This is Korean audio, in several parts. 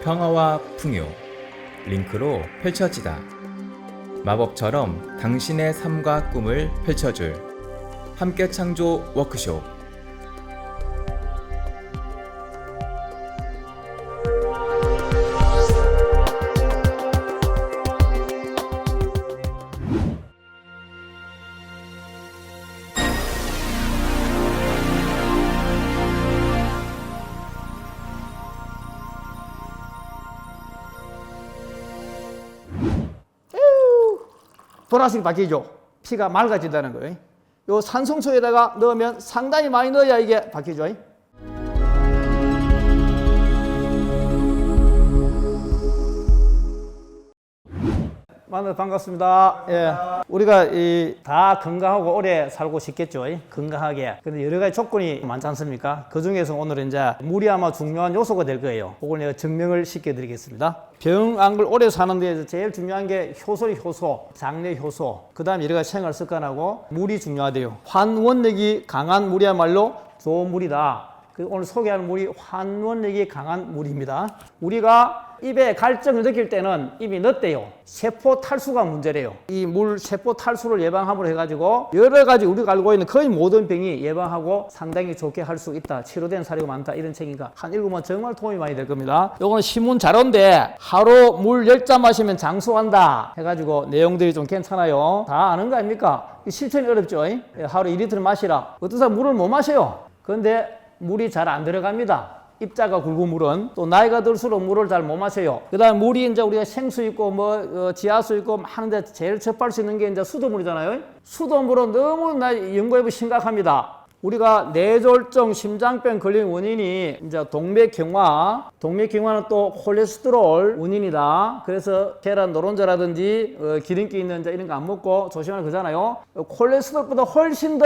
평화와 풍요, 링크로 펼쳐지다. 마법처럼 당신의 삶과 꿈을 펼쳐줄 함께 창조 워크숍. 보라색이 바뀌죠. 피가 맑아진다는 거예요. 요 산성초에다가 넣으면 상당히 많이 넣어야 이게 바뀌죠. 만나서 반갑습니다. 예. 우리가 다 건강하고 오래 살고 싶겠죠. 건강하게. 근데 여러 가지 조건이 많지 않습니까? 그 중에서 오늘은 이제 물이 아마 중요한 요소가 될 거예요. 그걸 내가 증명을 시켜드리겠습니다. 병 안 걸 오래 사는 데에서 제일 중요한 게 효소의 효소, 장내 효소, 그 다음에 여러 가지 생활 습관하고 물이 중요하대요. 환원력이 강한 물이야말로 좋은 물이다. 오늘 소개할 물이 환원력이 강한 물입니다. 우리가 입에 갈증을 느낄 때는 입이 넣대요. 세포 탈수가 문제래요. 이 물 세포 탈수를 예방함으로 해가지고 여러 가지 우리가 알고 있는 거의 모든 병이 예방하고 상당히 좋게 할 수 있다. 치료된 사례가 많다. 이런 책이니까 한 읽으면 정말 도움이 많이 될 겁니다. 요거는 신문 자료인데 하루 물 10잔 마시면 장수한다 해가지고 내용들이 좀 괜찮아요. 다 아는 거 아닙니까? 실천이 어렵죠. 하루 2리터를 마시라. 어떤 사람 물을 못 마셔요. 그런데 물이 잘 안 들어갑니다. 입자가 굵은 물은. 또 나이가 들수록 물을 잘 못 마셔요. 그 다음에 물이 이제 우리가 생수 있고 지하수 있고 하는데 제일 접할 수 있는 게 이제 수돗물이잖아요. 수돗물은 너무 연구해보면 심각합니다. 우리가 뇌졸중, 심장병 걸린 원인이 이제 동맥경화는 또 콜레스테롤 원인이다. 그래서 계란 노른자라든지 기름기 있는 이런 거 안 먹고 조심하는 거잖아요. 콜레스테롤보다 훨씬 더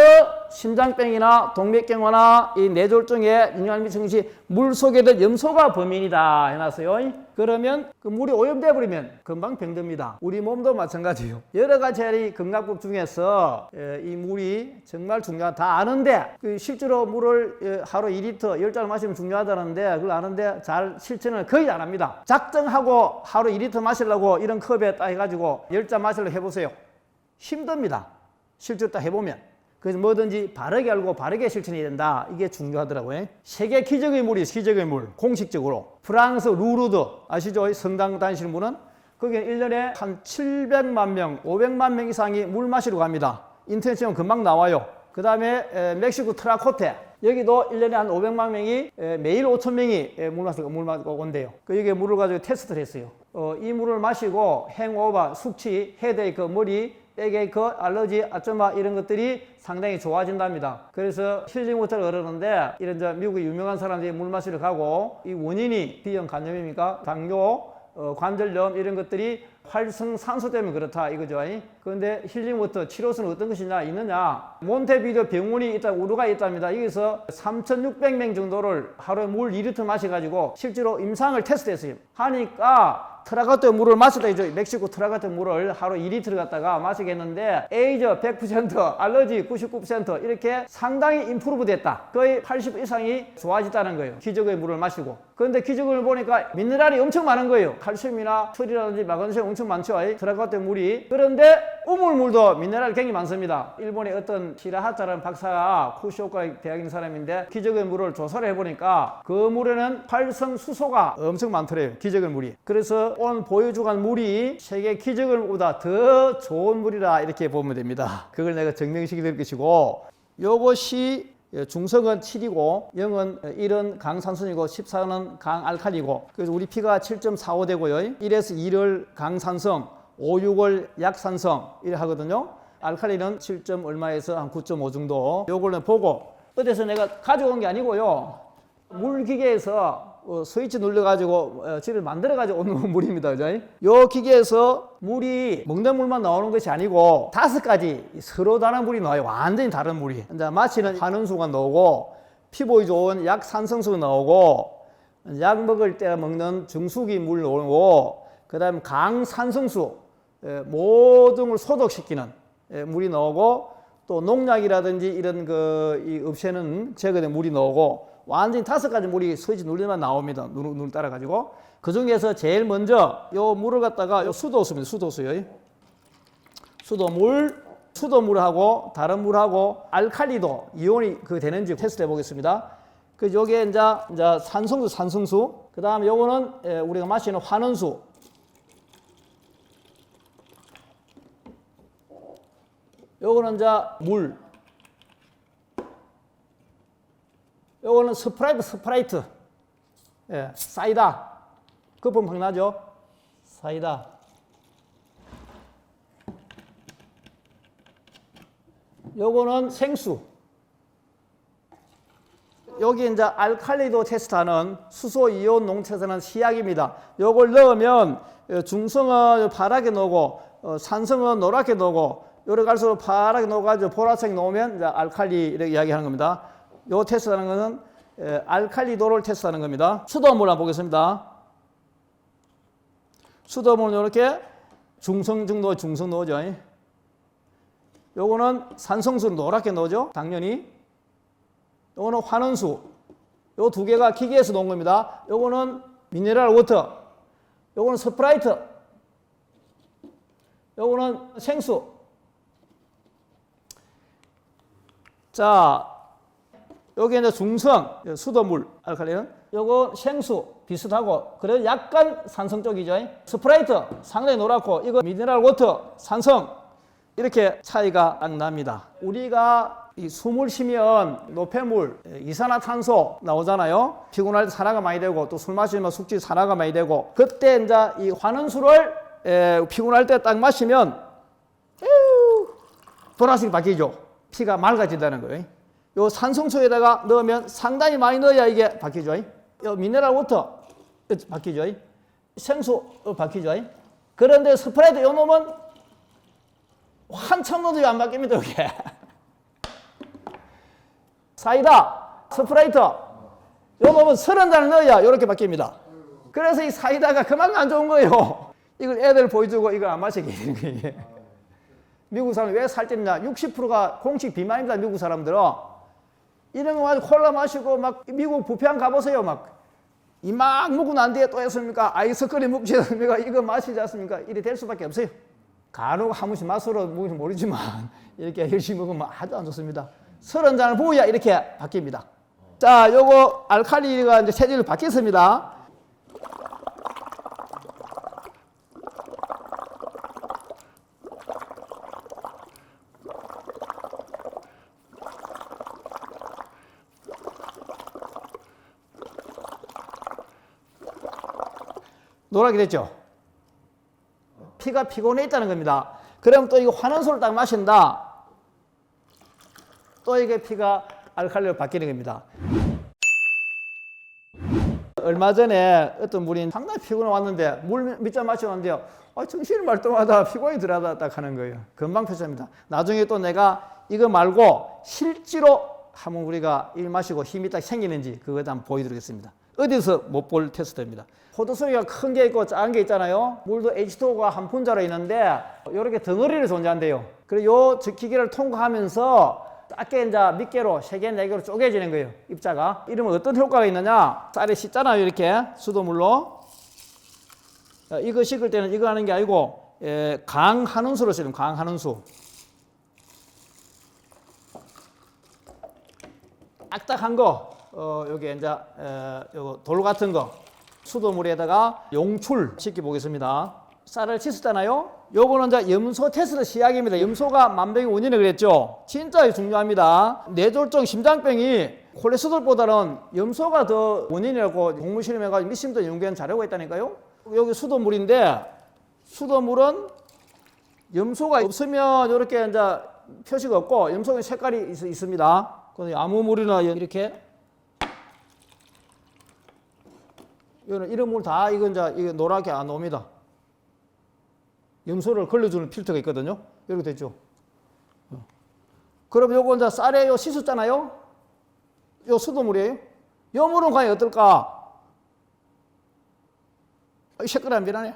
심장병이나 동맥경화나 이 뇌졸중에 영향을 미치는 것이 물 속에 든 염소가 범인이다 해놨어요. 그러면 그 물이 오염돼 버리면 금방 병듭니다. 우리 몸도 마찬가지예요. 여러 가지 건강법 중에서 이 물이 정말 중요하다. 다 아는데 실제로 물을 하루 2리터 10잔 마시면 중요하다는데 그걸 아는데 잘 실천을 거의 안 합니다. 작정하고 하루 2리터 마시려고 이런 컵에 딱 해가지고 10잔 마시려고 해보세요. 힘듭니다. 실제로 딱 해보면. 그래서 뭐든지 바르게 알고 바르게 실천해야 된다. 이게 중요하더라고요. 세계 기적의 물이 기적의 물. 공식적으로. 프랑스 루르드 아시죠? 성당 다니시는 분은 거기는 1년에 한 700만 명, 500만 명 이상이 물 마시러 갑니다. 인터넷 치면 금방 나와요. 그 다음에 멕시코 트라코테 여기도 1년에 한 500만 명이 매일 5천 명이 물 마시고 온대요. 여기에 물을 가지고 테스트를 했어요. 이 물을 마시고 행오버, 숙취, 헤데이크, 머리, 백에이크, 알러지, 아쩌마 이런 것들이 상당히 좋아진답니다. 그래서 힐링워터를 그러는데 이런 미국의 유명한 사람들이 물 마시러 가고 이 원인이 B형 간염입니까? 당뇨, 관절염 이런 것들이 활성산소 때문에 그렇다 이거죠. 그런데 힐링워터 치료수는 어떤 것이냐 있느냐? 몬테비데오 병원이 있다 우루과이에 있답니다. 여기서 3,600명 정도를 하루에 물 2리터 마셔가지고 실제로 임상을 테스트했어요. 하니까 트라가토 물을 마시다 이죠. 멕시코 트라가토 물을 하루 2리터를 갖다가 마시겠는데 에이저 100%, 알러지 99% 이렇게 상당히 임프루브 됐다. 거의 80 이상이 좋아졌다는 거예요. 기적의 물을 마시고. 그런데 기적을 보니까 미네랄이 엄청 많은 거예요. 칼슘이나 철이라든지 마그네슘 엄청 많죠. 트라가토 물이. 그런데 우물물도 미네랄이 굉장히 많습니다. 일본의 어떤 시라하타라는 박사가 쿠시오카 대학인 사람인데 기적의 물을 조사를 해보니까 그 물에는 활성수소가 엄청 많더래요. 기적의 물이. 그래서 오늘 보여주간 물이 세계 기적의 물보다 더 좋은 물이라 이렇게 보면 됩니다. 그걸 내가 증명시켜 드릴 것이고 요것이 중성은 7이고 0은 1은 강산성이고 14는 강알칼리고 그래서 우리 피가 7.45 되고요. 1에서 2를 강산성, 5, 6을 약산성 이래 하거든요. 알칼리는 7. 얼마에서 한 9.5 정도. 요걸로 보고 어디서 내가 가져온 게 아니고요. 물기계에서 스위치 눌러가지고 집을 만들어가지고 오는 물입니다. 그죠? 요 기계에서 물이 먹는 물만 나오는 것이 아니고 5가지 서로 다른 물이 나와요. 완전히 다른 물이. 이제 마시는 환원수가 나오고 피부에 좋은 약산성수가 나오고 약 먹을 때 먹는 정수기 물 나오고 그 다음에 강산성수 모든 걸 소독시키는 물이 나오고 또 농약이라든지 이런 이 없애는 제거된 물이 나오고 완전히 5가지 물이 스위치 누르면 나옵니다. 눈을 따라가지고. 그 중에서 제일 먼저 요 물을 갖다가 요 수도수입니다. 수도수요. 수도물하고 다른 물하고 알칼리도 이온이 되는지 테스트 해 보겠습니다. 그 여기에 이제 산성수. 그 다음에 요거는 우리가 마시는 환원수. 요거는 이제 물. 요거는 스프라이트. 예, 사이다. 거품 확 나죠? 사이다. 요거는 생수. 여기 이제 알칼리도 테스트하는 수소 이온 농체산은 시약입니다. 요걸 넣으면 중성은 파랗게 녹고 산성은 노랗게 녹고 요래 갈수록 파랗게 녹아가지고 보라색 놓으면 이제 알칼리 이렇게 이야기하는 겁니다. 요 테스트하는 것은 알칼리도를 테스트하는 겁니다. 수돗물 한번 보겠습니다. 수돗물 이렇게 중성 넣어죠. 요거는 산성수는 노랗게 넣어죠. 당연히. 요거는 환원수. 요 두 개가 기계에서 놓은 겁니다. 요거는 미네랄 워터. 요거는 스프라이트. 요거는 생수. 자, 여기 이제 중성, 수돗물, 알칼리는. 요거 생수 비슷하고, 그래도 약간 산성 쪽이죠. 스프라이트 상당히 노랗고, 이거 미네랄 워터, 산성. 이렇게 차이가 딱 납니다. 우리가 이 숨을 쉬면 노폐물, 이산화탄소 나오잖아요. 피곤할 때 산화가 많이 되고, 또 술 마시면 숙취 산화가 많이 되고, 그때 이제 이 환원수를 피곤할 때 딱 마시면 보라색이 바뀌죠. 피가 맑아진다는 거예요. 요 산성수에다가 넣으면 상당히 많이 넣어야 이게 바뀌죠. 요 미네랄 워터 바뀌죠. 생수 바뀌죠. 그런데 스프라이트 요 놈은 한참 넣어도 안 바뀝니다. 이게 사이다, 스프라이트 요 놈은 30잔을 넣어야 이렇게 바뀝니다. 그래서 이 사이다가 그만큼 안 좋은 거예요. 이걸 애들 보여주고 이걸 안 마시게 되는 거예요. 미국 사람이 왜 살찌느냐? 60%가 공식 비만입니다. 미국 사람들은. 이런 거 가지고 콜라 마시고 막 미국 부페한 가보세요. 막 이막 먹고 난 뒤에 또 했습니까? 아이스크림 먹지 않습니까? 이거 마시지 않습니까? 이래 될 수밖에 없어요. 간혹 한 번씩 맛으로 먹을지 모르지만 이렇게 열심히 먹으면 아주 안 좋습니다. 30잔을 부어야 이렇게 바뀝니다. 자, 요거 알칼리가 이제 체질이 바뀌었습니다. 노랗게 됐죠? 피가 피곤해 있다는 겁니다. 그럼 또 이거 환원수를 딱 마신다. 또 이게 피가 알칼리로 바뀌는 겁니다. 얼마 전에 어떤 분이 상당히 피곤해 왔는데 물 몇 잔 마셨는데요. 정신이 말똥하다 피곤이 들어다 딱 하는 거예요. 금방 펴집니다. 나중에 또 내가 이거 말고 실제로 한번 우리가 일 마시고 힘이 딱 생기는지 그거 한번 보여드리겠습니다. 어디서 못 볼 테스트입니다. 포도송이가 큰 게 있고 작은 게 있잖아요. 물도 H2O가 한 분자로 있는데 이렇게 덩어리로 존재한대요. 그리고 요 기계를 통과하면서 작게 이제 밑개로 3개, 4개로 쪼개지는 거예요. 입자가. 이러면 어떤 효과가 있느냐? 쌀에 씻잖아요. 이렇게 수돗물로. 이거 씻을 때는 이거 하는 게 아니고 강한온수로 씻으면 강한온수. 딱딱한 거, 여기 이제 요거 돌 같은 거 수돗물에다가 용출 시켜 보겠습니다. 쌀을 씻었잖아요. 요거는 이제 염소 테스트 시약입니다. 염소가 만병의 원인을 그랬죠. 진짜 중요합니다. 뇌졸중 심장병이 콜레스테롤보다는 염소가 더 원인이라고 동물 실험해가지고 몇 심도 연구한 자료가 있다니까요. 여기 수돗물인데 수돗물은 염소가 없으면 이렇게 이제 표시가 없고 염소의 색깔이 있습니다. 아무 물이나 이렇게 이런 물 다 이건 이제 이거 노랗게 안 옵니다. 염소를 걸러주는 필터가 있거든요. 이렇게 됐죠. 그럼 요거 이제 쌀에 요 씻었잖아요. 요 수돗물이에요. 요 물은 과연 어떨까? 색깔이 안 변하네.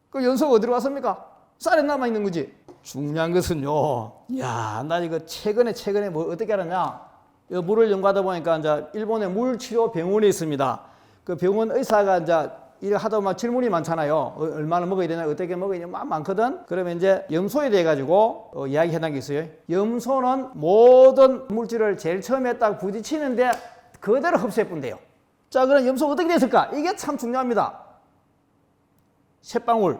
그 염소가 어디로 갔습니까? 쌀에 남아 있는 거지. 중요한 것은요. 야, 나 이거 최근에 뭐 어떻게 알았냐? 이 물을 연구하다 보니까 이제 일본의 물치료 병원이 있습니다. 그 병원 의사가 이제 일을 하다 보면 질문이 많잖아요. 얼마나 먹어야 되냐, 어떻게 먹어야 되냐, 막 많거든. 그러면 이제 염소에 대해 가지고 이야기 해놓은 게 있어요. 염소는 모든 물질을 제일 처음에 딱 부딪히는데 그대로 흡수해 본대요. 자, 그럼 염소가 어떻게 됐을까? 이게 참 중요합니다. 쇳방울.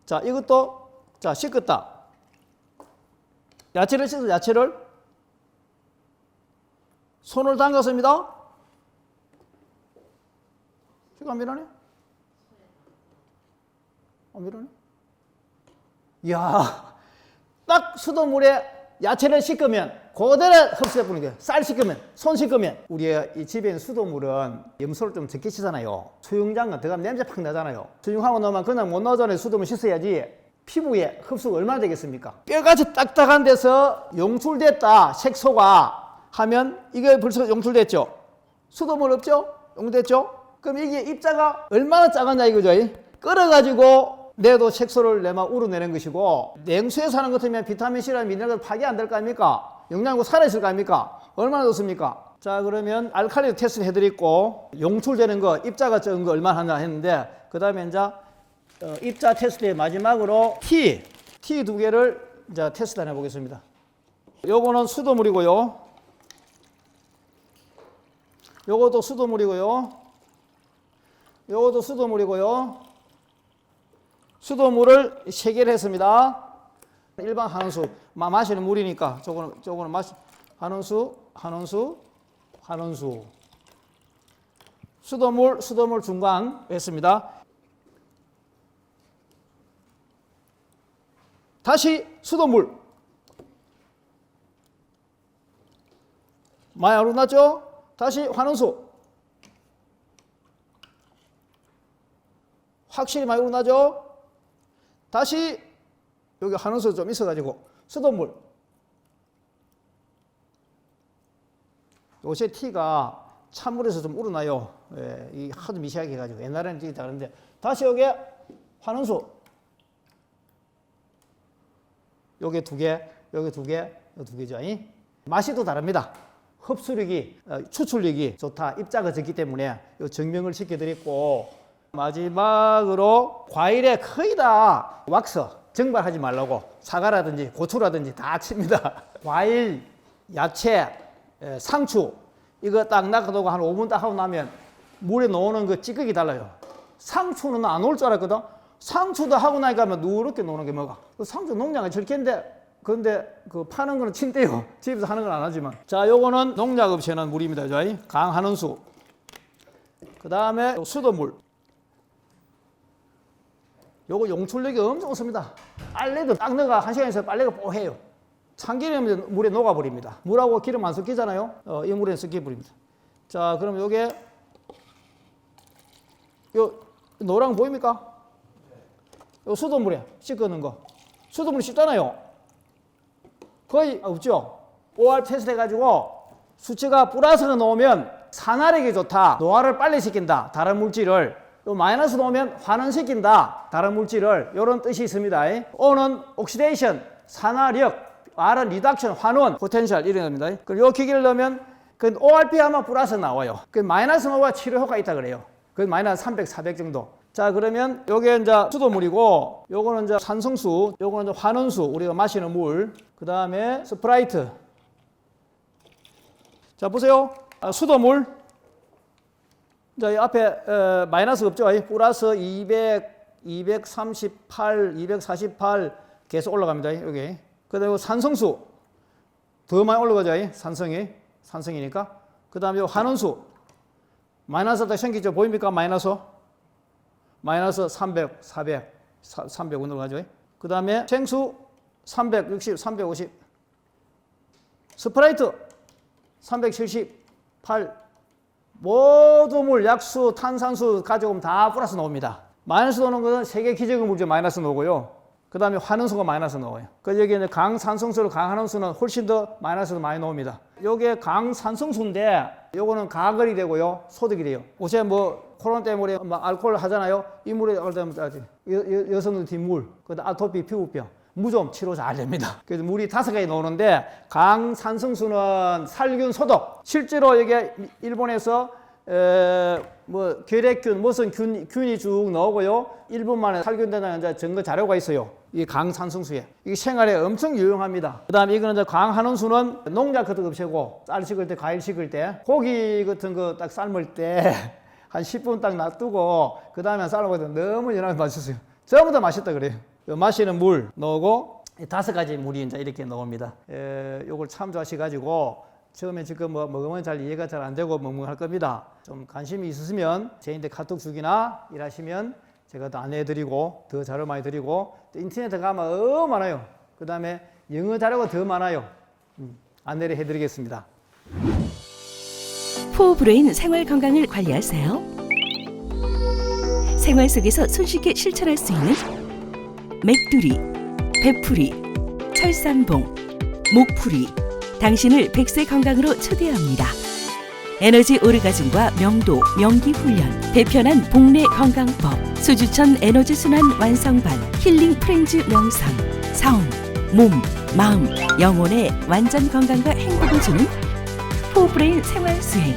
자, 이것도 자 씻었다. 야채를 씻어, 야채를 손을 담갔습니다. 이거 안 밀어내? 안 밀어내? 이야, 딱 수돗물에 야채를 씻으면 그대로 흡수해 보는 거예요. 쌀 씻으면, 손 씻으면. 우리 이 집에 있는 수돗물은 염소를 좀 적게 씻잖아요. 수영장은 들어가면 냄새 팍 나잖아요. 수영하고 나면 그냥 못 나오잖아요. 수돗물 씻어야지. 피부에 흡수가 얼마나 되겠습니까? 뼈같이 딱딱한 데서 용출됐다, 색소가 하면 이게 벌써 용출됐죠? 수돗물 없죠? 용됐죠? 그럼 이게 입자가 얼마나 작았냐 이거죠? 끓어가지고 내도 색소를 내막 우러내는 것이고, 냉수에 사는 것 같으면 비타민C랑 미네랄도 파괴 안 될 거 아닙니까? 영양소 살아있을 거 아닙니까? 얼마나 좋습니까? 자, 그러면 알칼리 테스트 해드리고, 용출되는 거, 입자가 적은 거 얼마나 하냐 했는데, 그 다음에 이제 입자 테스트의 마지막으로 T 두 개를 이제 테스트 해 보겠습니다. 요거는 수돗물이고요. 요것도 수돗물이고요. 요것도 수돗물이고요. 수돗물을 3개를 했습니다. 일반 한원수 마시는 물이니까 저거는 한원수 수돗물 중간 했습니다. 다시 수돗물 많이 안 올랐죠? 다시 환원수 확실히 많이 올랐죠? 다시 여기 환원수 좀 있어가지고 수돗물. 요새 티가 찬물에서 좀 우러나요. 예, 이 하도 미세하게 해가지고 옛날에는 되게 다른데 다시 여기 환원수. 요게 2개, 여기 2개, 여기 2개죠. 맛이 또 다릅니다. 흡수력이, 추출력이 좋다. 입자가 적기 때문에 요 증명을 시켜드렸고, 마지막으로 과일에 거의 다 왁스 증발하지 말라고 사과라든지 고추라든지 다 칩니다. 과일, 야채, 상추 이거 딱 놔두고 한 5분 딱 하고 나면 물에 넣는 그 찌꺼기 달라요. 상추는 안 올 줄 알았거든. 상추도 하고 나니까 누렇게 노는 게 뭐가? 그 상추 농약은 절개인데, 그런데 그 파는 거는 친대요. 집에서 하는 건 안 하지만. 자, 요거는 농약 없이 하는 물입니다. 강하는 수. 그 다음에 수돗물. 요거 용출력이 엄청 좋습니다. 빨래도 딱 넣어가 1시간 있어요. 빨래가 뽀해요. 참기름은 물에 녹아버립니다. 물하고 기름 안 섞이잖아요. 이 물에 섞여버립니다. 자, 그럼 요게 요 노랑 보입니까? 요 수돗물에 씻는 거. 수돗물 씻잖아요. 거의 없죠. OR 테스트 해가지고 수치가 플러스가 나오면 산화력이 좋다. 노화를 빨리 시킨다. 다른 물질을. 요 마이너스 나오면 환원시킨다. 다른 물질을. 요런 뜻이 있습니다. O는 옥시데이션, 산화력. R은 리덕션, 환원, 포텐셜 이런 겁니다. 그리고 요 기계를 넣으면 그 ORP 하면 플러스 나와요. 그 마이너스 나와 치료 효과 있다 그래요. 그 마이너스 300, 400 정도. 자, 그러면 요게 이제 수돗물이고, 요거는 이제 산성수, 요거는 이제 환원수, 우리가 마시는 물. 그 다음에 스프라이트. 자, 보세요. 수돗물. 자, 이 앞에 마이너스 없죠? 플러스 200, 238, 248 계속 올라갑니다. 여기. 그다음에 산성수 더 많이 올라가죠. 산성이니까. 그다음에 환원수 마이너스 딱 생기죠. 보입니까? 마이너스 300, 400, 300 올라가죠. 그다음에 생수 360, 350. 스프라이트 378. 모든 물, 약수, 탄산수 가져오면 다 플러스 나옵니다. 마이너스 나오는 것은 세계 기적의 물질 마이너스 나오고요. 그 다음에 환원수가 마이너스 나와요. 그 여기 이제 강산성수로 강환원수는 훨씬 더 마이너스가 많이 나옵니다. 요게 강산성수인데 요거는 가글이 되고요. 소득이 돼요. 요새 뭐 코로나 때문에 막 알코올 하잖아요. 이 물에 여성들 뒷물, 그다음 아토피 피부병. 무좀 치료 잘 됩니다. 그래서 물이 5가지 나오는데 강산성수는 살균 소독. 실제로 이게 일본에서 뭐 결핵균 무슨 균이 쭉 나오고요. 1분 만에 살균되는 이제 증거 자료가 있어요. 이 강산성수에 이게 생활에 엄청 유용합니다. 그다음에 이거는 이제 강한원수는 농약 같은 거 없애고 쌀 식을 때 과일 식을 때 고기 같은 거 딱 삶을 때 한 10분 딱 놔두고 그 다음에 삶아도 너무 연하게 맛있어요. 전부 다 맛있다 그래요. 마시는 물 넣고 5가지 물이 이제 이렇게 나옵니다. 요걸 참조하셔가지고 처음에 지금 뭐 먹으면 잘 이해가 잘 안 되고 멍멍할 겁니다. 좀 관심이 있으시면 저희한테 카톡 주기나 일하시면 제가 더 안내해드리고 더 자료 많이 드리고 또 인터넷에 가면 너무 많아요. 그 다음에 영어 자료가 더 많아요. 안내를 해드리겠습니다. 포브레인 생활 건강을 관리하세요. 생활 속에서 손쉽게 실천할 수 있는 맥두리, 배풀이, 철삼봉, 목풀이, 당신을 100세 건강으로 초대합니다. 에너지 오르가즘과 명도, 명기 훈련, 배편한 복내 건강법, 수주천 에너지 순환 완성반, 힐링 프렌즈 명상, 성, 몸, 마음, 영혼의 완전 건강과 행복을 주는 포브레인 생활 수행.